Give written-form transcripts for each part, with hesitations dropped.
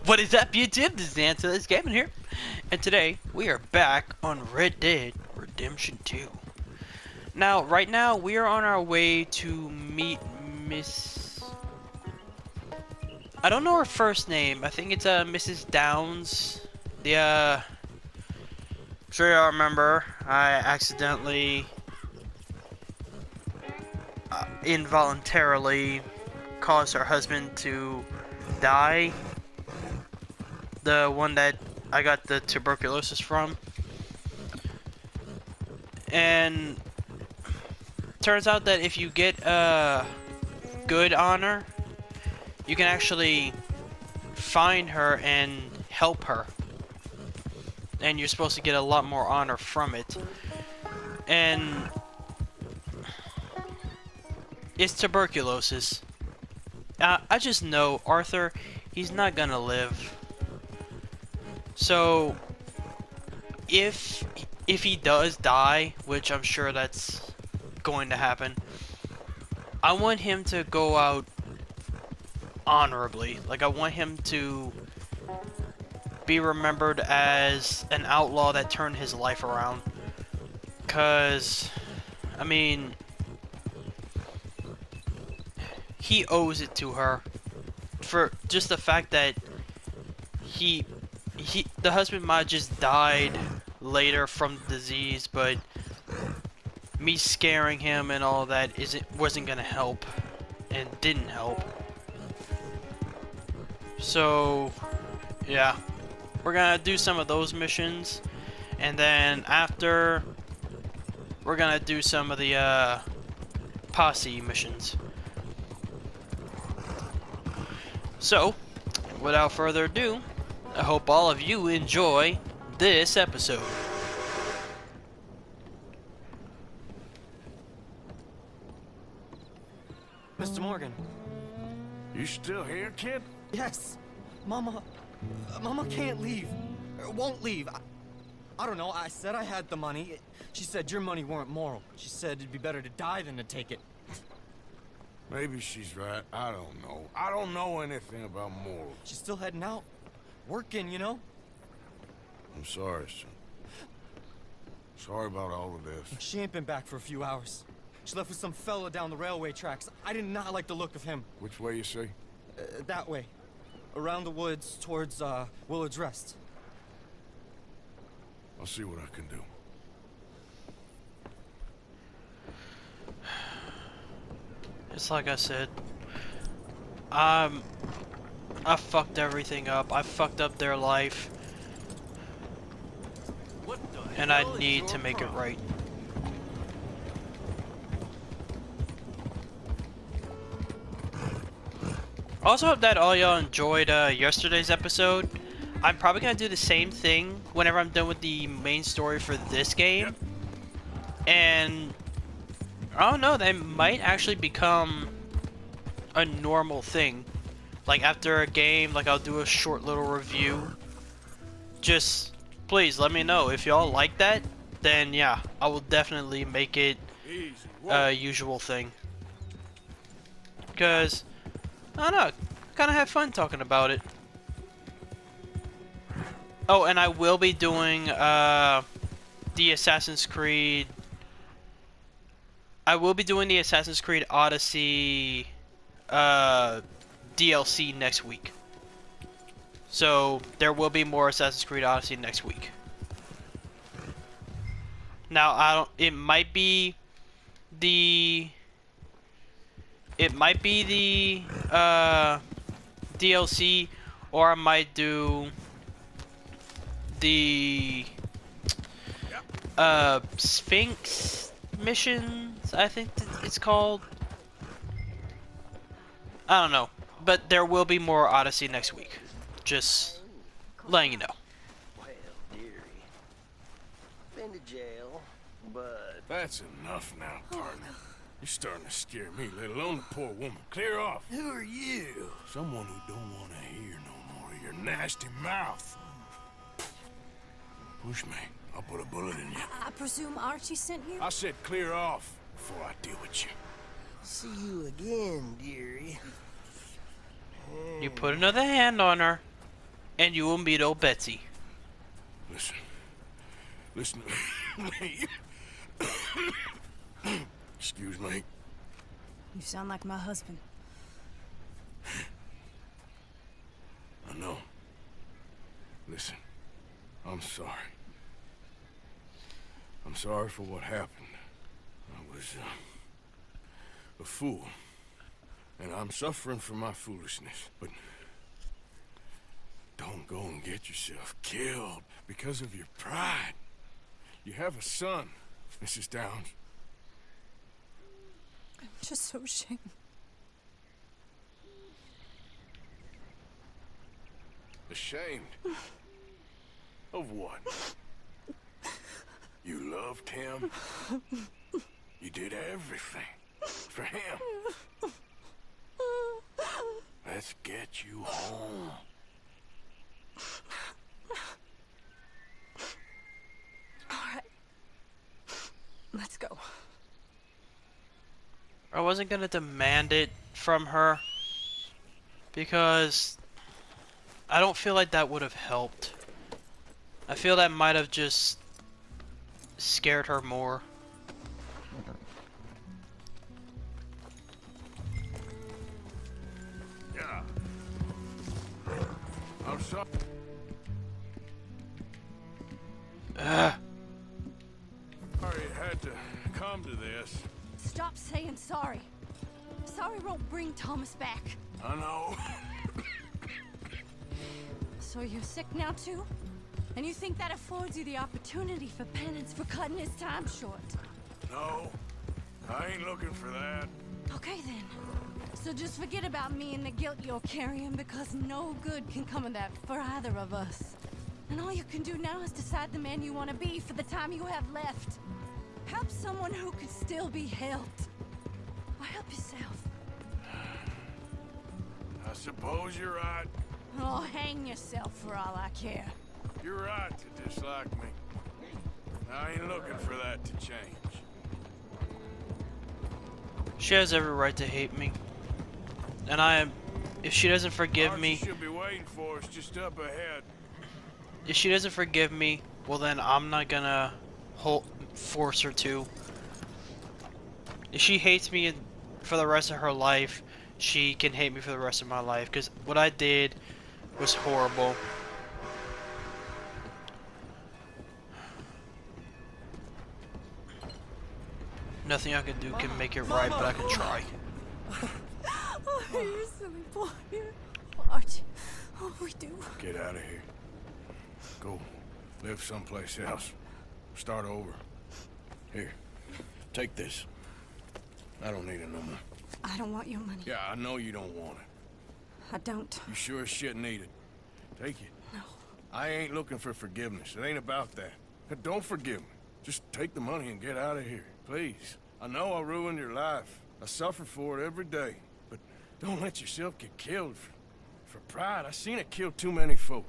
What is up, YouTube? This is Anthony's Gaming here, and today we are back on Red Dead Redemption 2. Now, right now, we are on our way to meet Miss... I don't know her first name. I think it's Mrs. Downs. I'm sure y'all remember, I accidentally, involuntarily caused her husband to die. The one that I got the tuberculosis from. And turns out that if you get good on her, you can actually find her and help her. And you're supposed to get a lot more honor from it. And it's tuberculosis. I just know Arthur, he's not gonna live. So, if he does die, which I'm sure that's going to happen, I want him to go out honorably. Like, I want him to be remembered as an outlaw that turned his life around. 'Cause, I mean, he owes it to her for just the fact that the husband might have just died later from the disease, but me scaring him and all that wasn't gonna help, and didn't help. So yeah, we're gonna do some of those missions, and then after we're gonna do some of the posse missions. So without further ado, I hope all of you enjoy this episode. Mr. Morgan. You still here, kid? Yes. Mama can't leave. Won't leave. I don't know. I said I had the money. She said your money weren't moral. She said it'd be better to die than to take it. Maybe she's right. I don't know. I don't know anything about morals. She's still heading out. Working, you know? I'm sorry, son. Sorry about all of this. She ain't been back for a few hours. She left with some fella down the railway tracks. I did not like the look of him. Which way you say? That way. Around the woods towards, Willard's Rest. I'll see what I can do. It's like I said, I fucked everything up. I fucked up their life, and I need to make it right. I also hope that all y'all enjoyed yesterday's episode. I'm probably gonna do the same thing whenever I'm done with the main story for this game. And I don't know, that might actually become a normal thing. Like after a game, like I'll do a short little review. Just please let me know if y'all like that. Then yeah, I will definitely make it a usual thing. Because I don't know, kind of have fun talking about it. Oh, and I will be doing the Assassin's Creed. I will be doing the Assassin's Creed Odyssey DLC next week. So there will be more Assassin's Creed Odyssey next week. Now it might be the DLC, or I might do the Sphinx missions, I think it's called. I don't know, but there will be more Odyssey next week. Just letting you know. Well, dearie, been to jail, but That's enough now, partner. You're starting to scare me, let alone the poor woman. Clear off. who are you? Someone who don't want to hear no more of your nasty mouth. Push me. I'll put a bullet in you. I presume Archie sent you? I said clear off before I deal with you. See you again, dearie. You put another hand on her. And you will meet old Betsy. Listen. Listen to me. Excuse me. You sound like my husband. I know. Listen, I'm sorry. I'm sorry for what happened. I was a fool. And I'm suffering for my foolishness. But don't go and get yourself killed because of your pride. You have a son, Mrs. Downs. I'm just so ashamed. Ashamed? Of what? You loved him? You did everything for him. Let's get you home. All right. Let's go. I wasn't gonna demand it from her because I don't feel like that would have helped. I feel that might have just scared her more. Yeah. I'm sorry. Sorry it had to come to this. Stop saying sorry. Sorry won't bring Thomas back. I know. So you're sick now too? And you think that affords you the opportunity for penance for cutting his time short? No, I ain't looking for that. Okay then. So just forget about me and the guilt you're carrying, because no good can come of that for either of us. And all you can do now is decide the man you want to be for the time you have left. Help someone who could still be helped. Or help yourself. I suppose you're right. Oh, hang yourself for all I care. You're right to dislike me. I ain't looking for that to change. She has every right to hate me. And I am... If she doesn't forgive me... Archie should be waiting for us just up ahead. If she doesn't forgive me, well then I'm not gonna force her to. If she hates me for the rest of her life, she can hate me for the rest of my life. Because what I did was horrible. Nothing I can do can make it right, but I can try. Oh, you silly boy. Archie, oh, we do. Get out of here. Go live someplace else. Start over. Here, take this. I don't need it no more. I don't want your money. Yeah, I know you don't want it. I don't. You sure as shit need it. Take it. No. I ain't looking for forgiveness. It ain't about that. Don't forgive me. Just take the money and get out of here. Please. I know I ruined your life. I suffer for it every day. But don't let yourself get killed for pride. I seen it kill too many folk.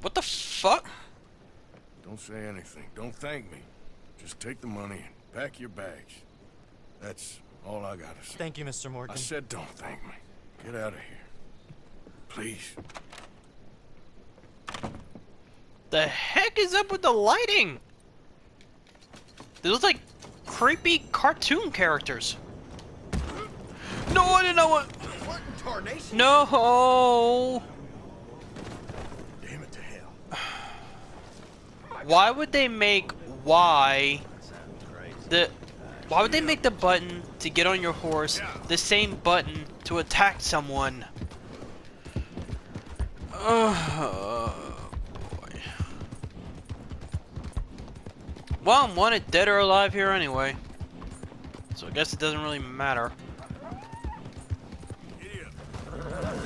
What the fuck? Don't say anything. Don't thank me. Just take the money and pack your bags. That's all I gotta say. Thank you, Mr. Morgan. I said don't thank me. Get out of here. Please. The heck is up with the lighting? They look like creepy cartoon characters. No, I didn't know what. What in tarnation? No. Damn it to hell. Why would they make why would they make the button to get on your horse the same button to attack someone? Oh boy. Well, I'm wanted dead or alive here anyway, so I guess it doesn't really matter.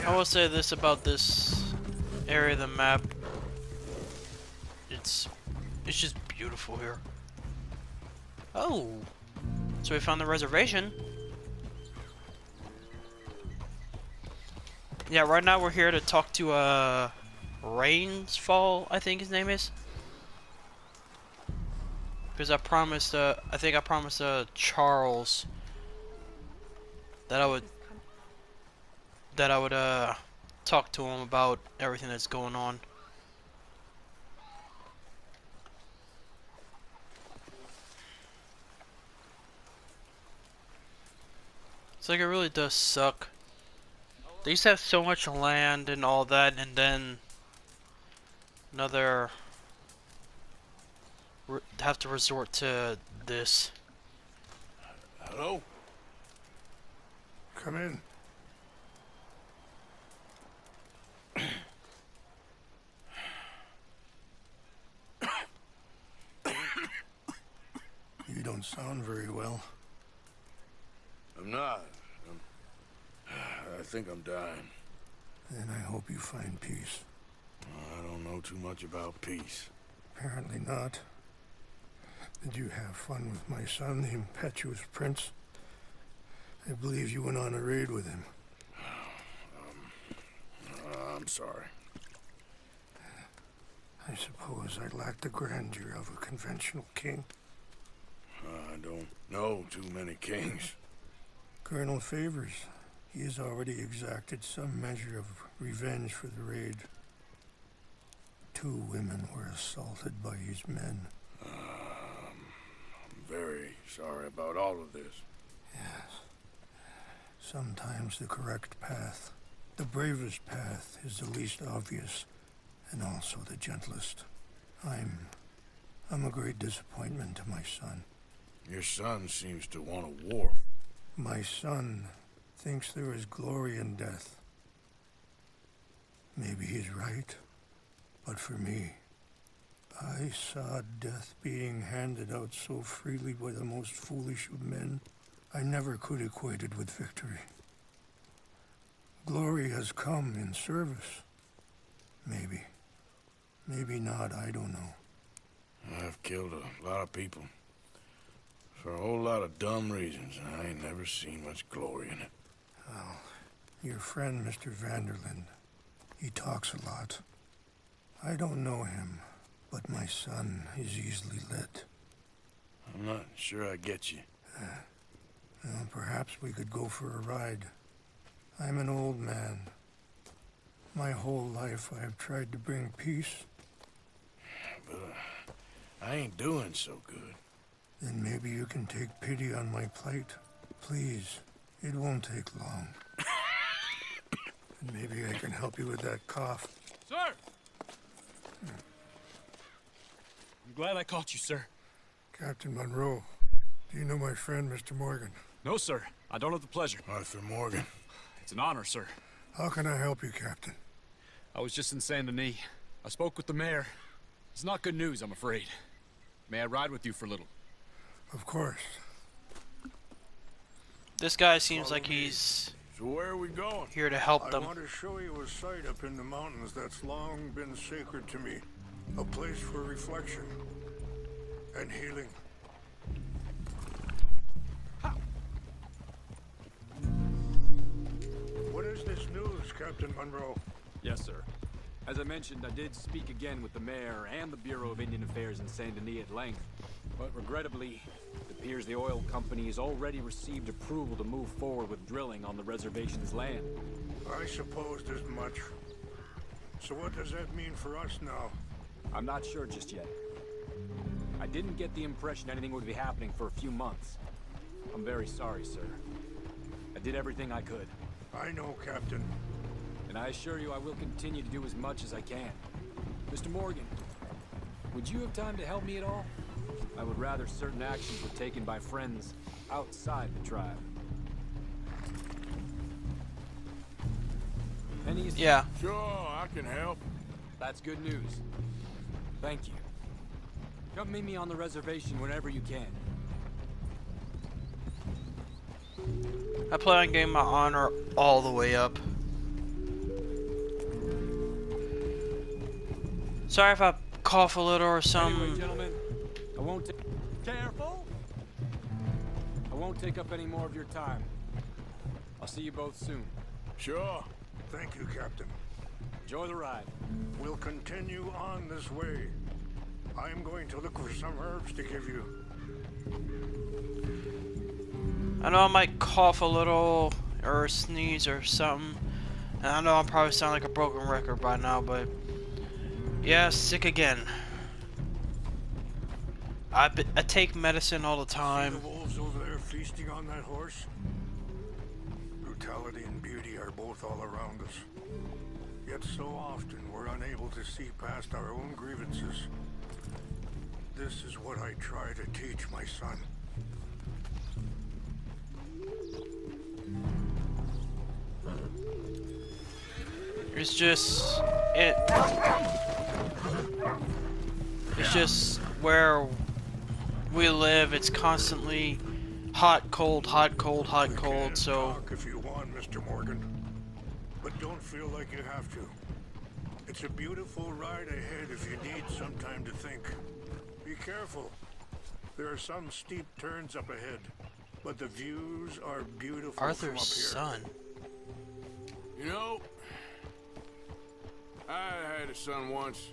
I will say this about this area of the map. It's just beautiful here. Oh, so we found the reservation. Yeah, right now we're here to talk to Rainsfall, I think his name is. Because I promised, I think I promised Charles that I would talk to him about everything that's going on. It's like it really does suck. They used to have so much land and all that, and then another have to resort to this. Hello? Come in. You don't sound very well. I'm not. I think I'm dying. Then I hope you find peace. I don't know too much about peace. Apparently not. Did you have fun with my son, the impetuous prince? I believe you went on a raid with him. I'm sorry. I suppose I lack the grandeur of a conventional king. I don't know too many kings. Colonel Favors, he has already exacted some measure of revenge for the raid. 2 women were assaulted by his men. I'm very sorry about all of this. Yes. Sometimes the correct path, the bravest path, is the least obvious and also the gentlest. I'm a great disappointment to my son. Your son seems to want a war. My son thinks there is glory in death. Maybe he's right, but for me, I saw death being handed out so freely by the most foolish of men. I never could equate it with victory. Glory has come in service. Maybe. Maybe not, I don't know. I've killed a lot of people. For a whole lot of dumb reasons, and I ain't never seen much glory in it. Well, your friend, Mr. Vanderlyn, he talks a lot. I don't know him, but my son is easily led. I'm not sure I get you. Well, perhaps we could go for a ride. I'm an old man. My whole life I have tried to bring peace. But I ain't doing so good. Then maybe you can take pity on my plight. Please, it won't take long. And maybe I can help you with that cough. Sir! I'm glad I caught you, sir. Captain Monroe, do you know my friend, Mr. Morgan? No, sir. I don't have the pleasure. Arthur Morgan. It's an honor, sir. How can I help you, Captain? I was just in Saint Denis. I spoke with the mayor. It's not good news, I'm afraid. May I ride with you for a little? Of course. This guy seems like he's So where are we going? here to help I them. want to show you a site up in the mountains that's long been sacred to me. A place for reflection and healing. What is this news, Captain Monroe? Yes, sir. As I mentioned, I did speak again with the mayor and the Bureau of Indian Affairs in Saint Denis at length. But regrettably, it appears the oil company has already received approval to move forward with drilling on the reservation's land. I supposed as much. So what does that mean for us now? I'm not sure just yet. I didn't get the impression anything would be happening for a few months. I'm very sorry, sir. I did everything I could. I know, Captain. And I assure you I will continue to do as much as I can. Mr. Morgan, would you have time to help me at all? I would rather certain actions were taken by friends outside the tribe. Any assistance? Yeah. Sure, I can help. That's good news. Thank you. Come meet me on the reservation whenever you can. I plan on getting my honor all the way up. Sorry if I cough a little or Anyway, something. gentlemen, I won't take... Careful! I won't take up any more of your time. I'll see you both soon. Sure. Thank you, Captain. Enjoy the ride. We'll continue on this way. I'm going to look for some herbs to give you. I know I might cough a little or sneeze or something. And I know I'm probably sounding like a broken record by now, but yeah, sick again. I take medicine all the See time. the wolves over there feasting on that horse? Brutality and beauty are both all around us. Yet so often we're unable to see past our own grievances. This is what I try to teach my son. It's just it's just where we live. It's constantly hot, cold, hot, cold, hot, cold. So Talk if you want, Mr. Morgan, but don't feel like you have to. It's a beautiful ride ahead if you need some time to think. Be careful. There are some steep turns up ahead, but the views are beautiful from up here. Arthur's son. You know, I had a son once,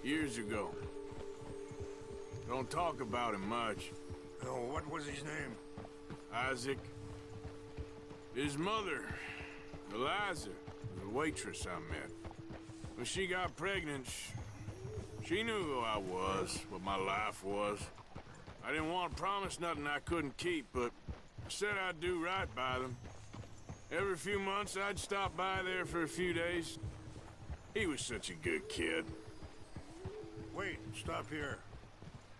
years ago. Don't talk about him much. Oh, what was his name? Isaac. His mother, Eliza, was a waitress I met. When she got pregnant, she knew who I was, what my life was. I didn't want to promise nothing I couldn't keep, but I said I'd do right by them. Every few months, I'd stop by there for a few days. He was such a good kid. Wait, stop here.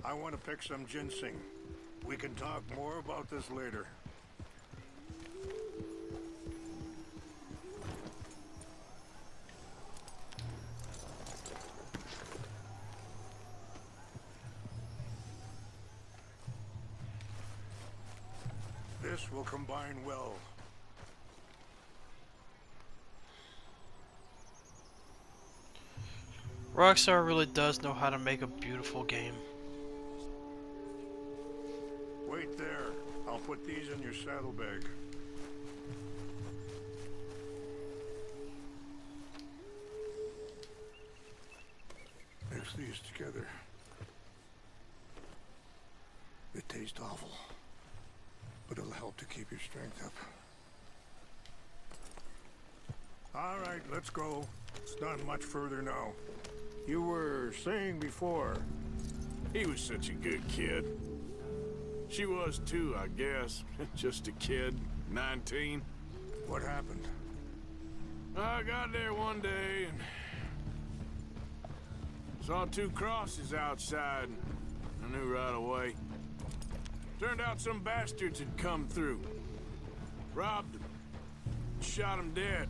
I want to pick some ginseng. We can talk more about this later. This will combine well. Rockstar really does know how to make a beautiful game. Wait there. I'll put these in your saddlebag. Mix these together. They taste awful, but it'll help to keep your strength up. All right, let's go. It's not much further now. You were saying before. He was such a good kid. She was too, I guess. Just a kid, 19. What happened? I got there one day and saw two crosses outside. I knew right away. Turned out some bastards had come through. Robbed them. Shot him dead.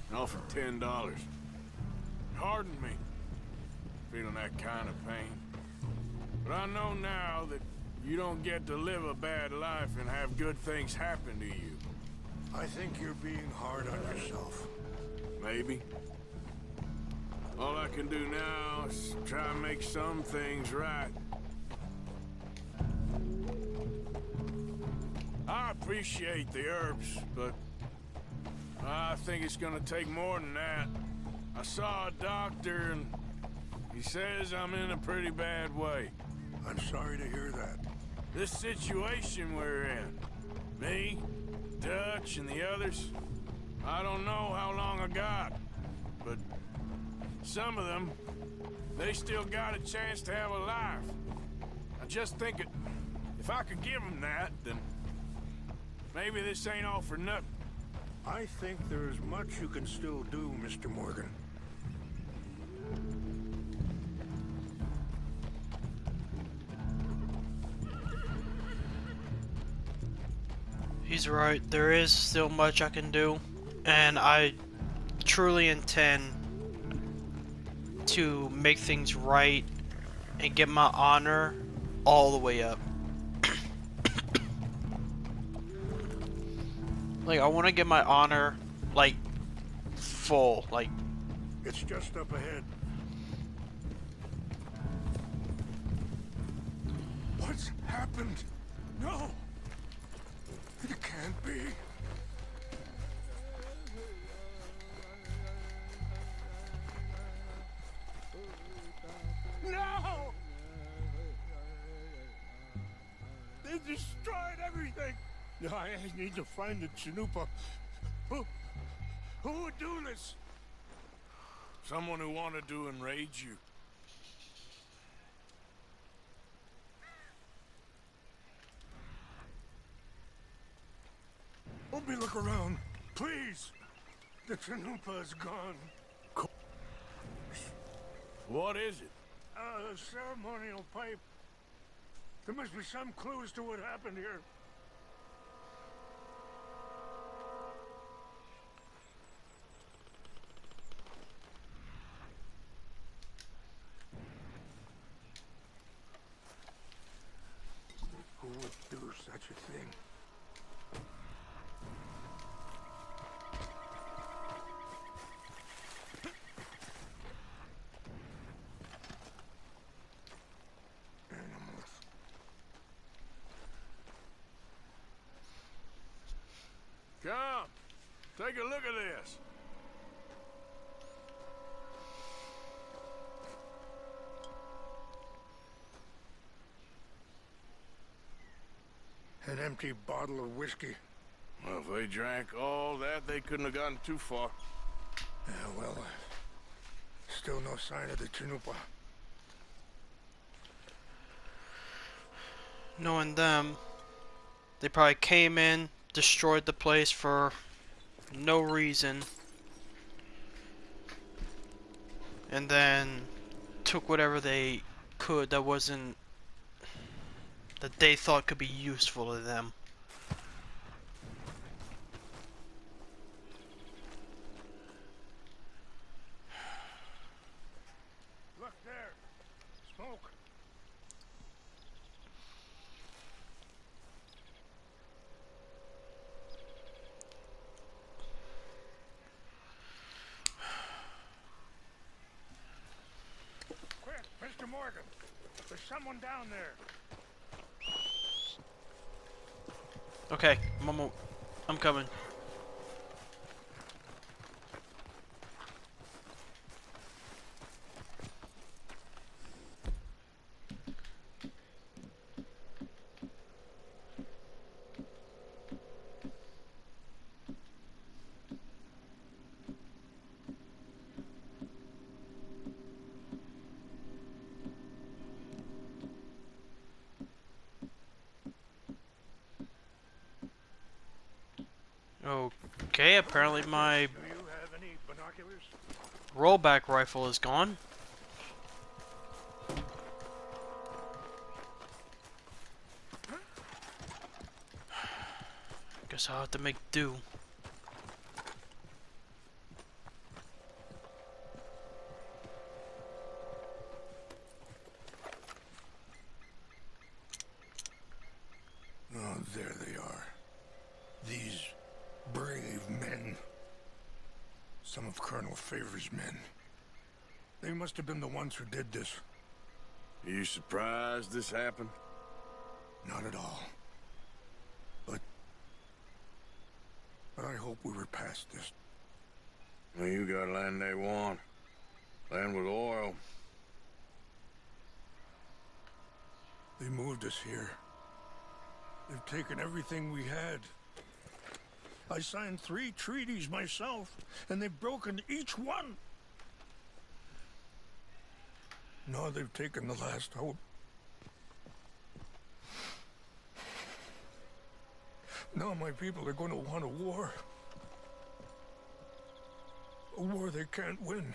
And offered $10. Hardened me. Feeling that kind of pain. But I know now that you don't get to live a bad life and have good things happen to you. I think you're being hard on yourself. Maybe. All I can do now is try and make some things right. I appreciate the herbs, but I think it's gonna take more than that. I saw a doctor and he says I'm in a pretty bad way. I'm sorry to hear that. This situation we're in, me, Dutch, and the others, I don't know how long I got, but some of them, they still got a chance to have a life. I just think if I could give them that, then maybe this ain't all for nothing. I think there's much you can still do, Mr. Morgan. He's right. There is still much I can do, and I truly intend to make things right and get my honor all the way up. Like, I want to get my honor, like, full, like... It's just up ahead. What's happened? No! It can't be. No! They destroyed everything! I need to find the Chanupa. Who Who would do this? Someone who wanted to enrage you. Let me look around, please. The Chanupa is gone. What is it? A ceremonial pipe. There must be some clues to what happened here. Who would do such a thing? Animals. Come, take a look at this. An empty bottle of whiskey. Well, if they drank all that, they couldn't have gotten too far. Yeah, well, still no sign of the Chanupa. Knowing them, they probably came in, destroyed the place for no reason, and then took whatever they could that wasn't, that they thought could be useful to them. Look there. Smoke. Quick, Mr. Morgan. There's someone down there. Okay, I'm coming. Okay, apparently my Do you have any binoculars? rollback rifle is gone. Guess I'll have to make do. Oh, there they are. These brave men. Some of Colonel Favor's men. They must have been the ones who did this. Are you surprised this happened? Not at all. But I hope we were past this. Well, you got land they want. Land with oil. They moved us here. They've taken everything we had. I signed 3 treaties myself, and they've broken each one. Now they've taken the last hope. Now my people are going to want a war. A war they can't win.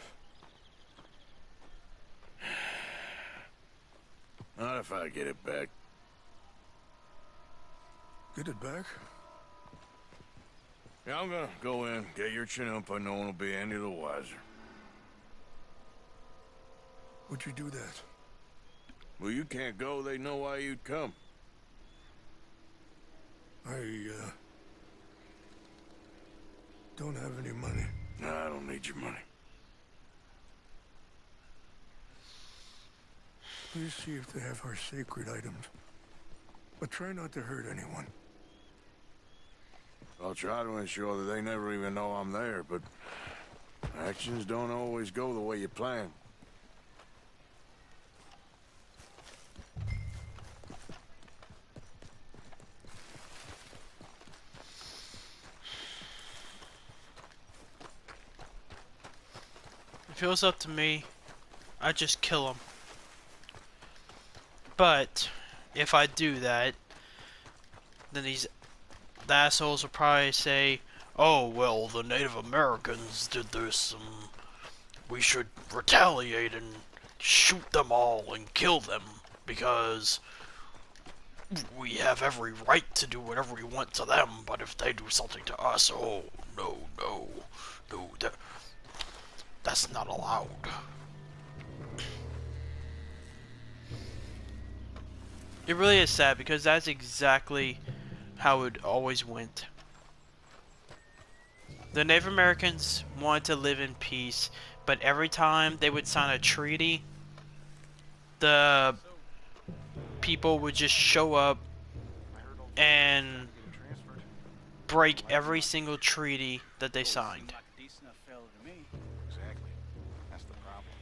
Not if I get it back. Get it back? Yeah, I'm gonna go in, get your chin up, no one will be any the wiser. Would you do that? Well, you can't go, they know why you'd come. I, don't have any money. No, I don't need your money. Please see if they have our sacred items. But try not to hurt anyone. I'll try to ensure that they never even know I'm there, but actions don't always go the way you plan. If it was up to me, I'd just kill him. But if I do that, then the assholes will probably say, "Oh well, the Native Americans did this, and we should retaliate and shoot them all and kill them because we have every right to do whatever we want to them. But if they do something to us, oh no, no, no, that's not allowed." It really is sad because that's exactly how it always went. The Native Americans wanted to live in peace, but every time they would sign a treaty, the people would just show up and break every single treaty that they signed. Exactly. That's the problem.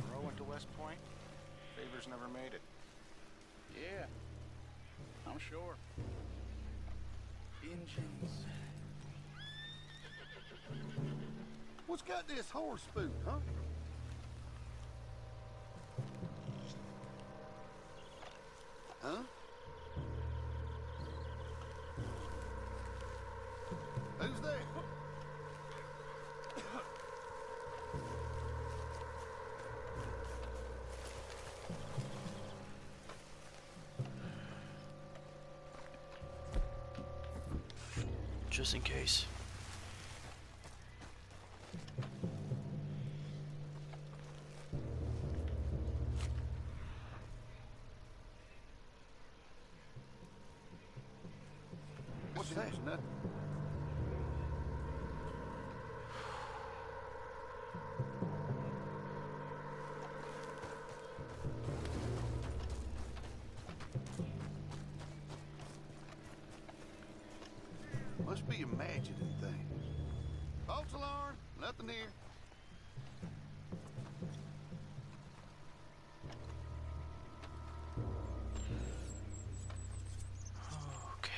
Monroe went to West Point. Favors never made it. Yeah, I'm sure. Engines. What's got this horse food, huh? Huh? Who's there? Just in case. What's that? Nothing. Must be imagining things. False alarm. Nothing here. Okay.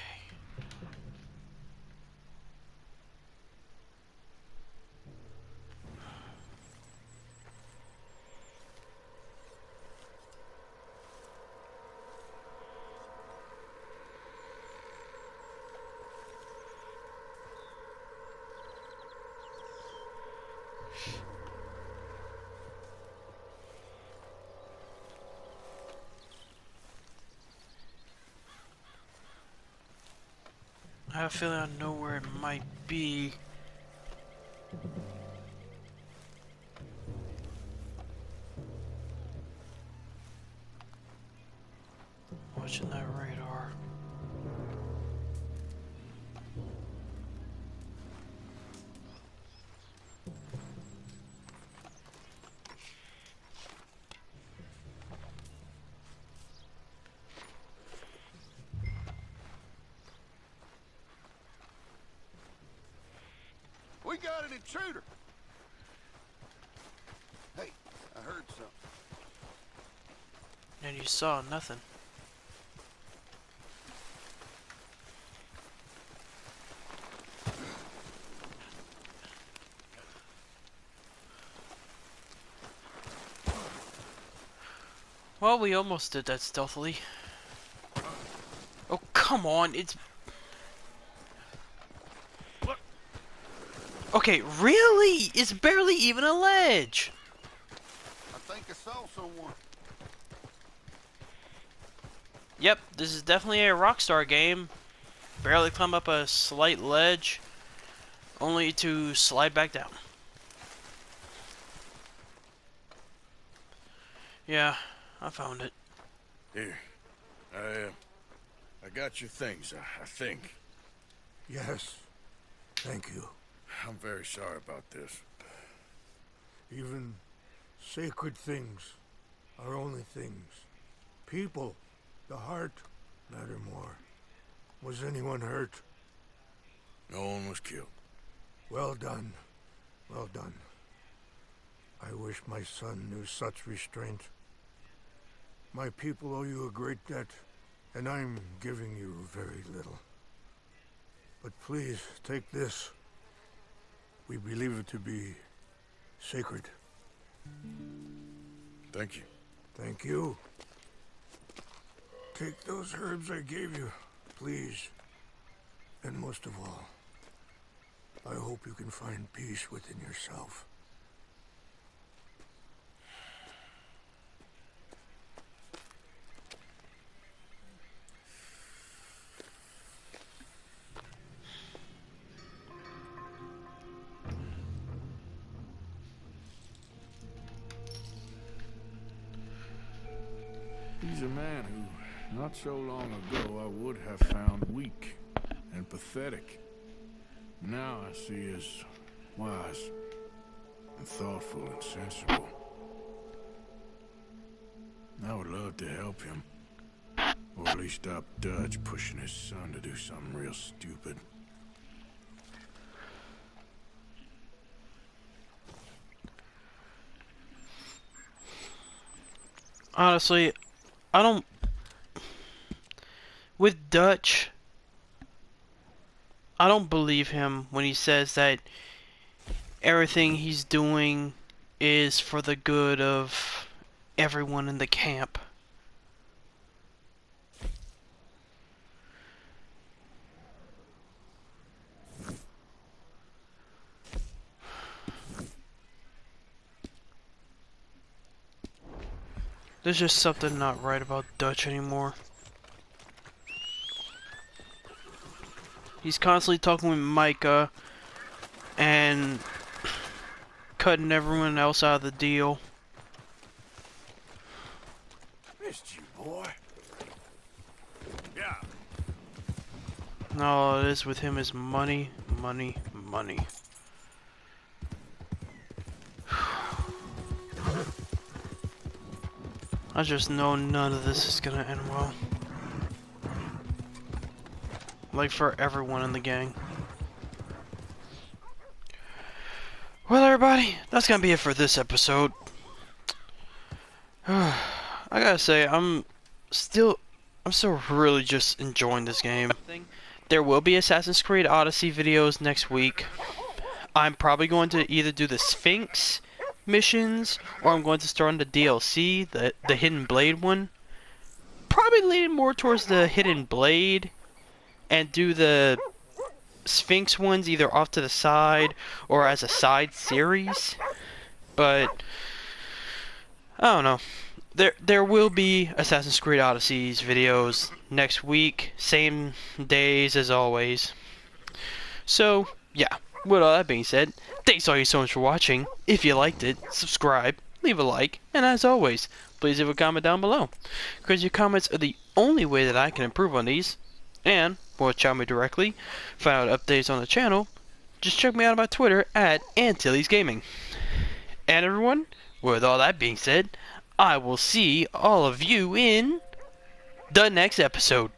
I have a feeling I know where it might be. Watching that radar. We got an intruder. Hey, I heard something. And you saw nothing. Well, we almost did that stealthily. Oh, come on, it's... Okay, really? It's barely even a ledge! I think I saw someone. Yep, this is definitely a Rockstar game. Barely climb up a slight ledge, only to slide back down. Yeah, I found it. Here. I got your things, I think. Yes. Thank you. I'm very sorry about this. Even sacred things are only things. People, the heart, matter more. Was anyone hurt? No one was killed. Well done. Well done. I wish my son knew such restraint. My people owe you a great debt, and I'm giving you very little. But please, take this. We believe it to be sacred. Thank you. Thank you. Take those herbs I gave you, please. And most of all, I hope you can find peace within yourself. He's a man who, not so long ago, I would have found weak and pathetic. Now I see as wise and thoughtful and sensible. I would love to help him, or at least stop Dutch pushing his son to do something real stupid. Honestly, I don't... With Dutch, I don't believe him when he says that everything he's doing is for the good of everyone in the camp. There's just something not right about Dutch anymore. He's constantly talking with Micah and cutting everyone else out of the deal. Missed you, boy. Yeah. All it is with him is money, money, money. I just know none of this is gonna end well. Like for everyone in the gang. Well, everybody, that's gonna be it for this episode. I gotta say, I'm still really just enjoying this game. There will be Assassin's Creed Odyssey videos next week. I'm probably going to either do the Sphinx missions, or I'm going to start on the DLC, the Hidden Blade one. Probably leaning more towards the Hidden Blade, and do the Sphinx ones either off to the side or as a side series. But I don't know. There will be Assassin's Creed Odyssey's videos next week, same days as always. So yeah, with all that being said, thanks all you so much for watching. If you liked it, subscribe, leave a like, and as always, please leave a comment down below, because your comments are the only way that I can improve on these. And watch out me directly, find out updates on the channel, just check me out on my Twitter at Antilles Gaming. And everyone, with all that being said, I will see all of you in the next episode.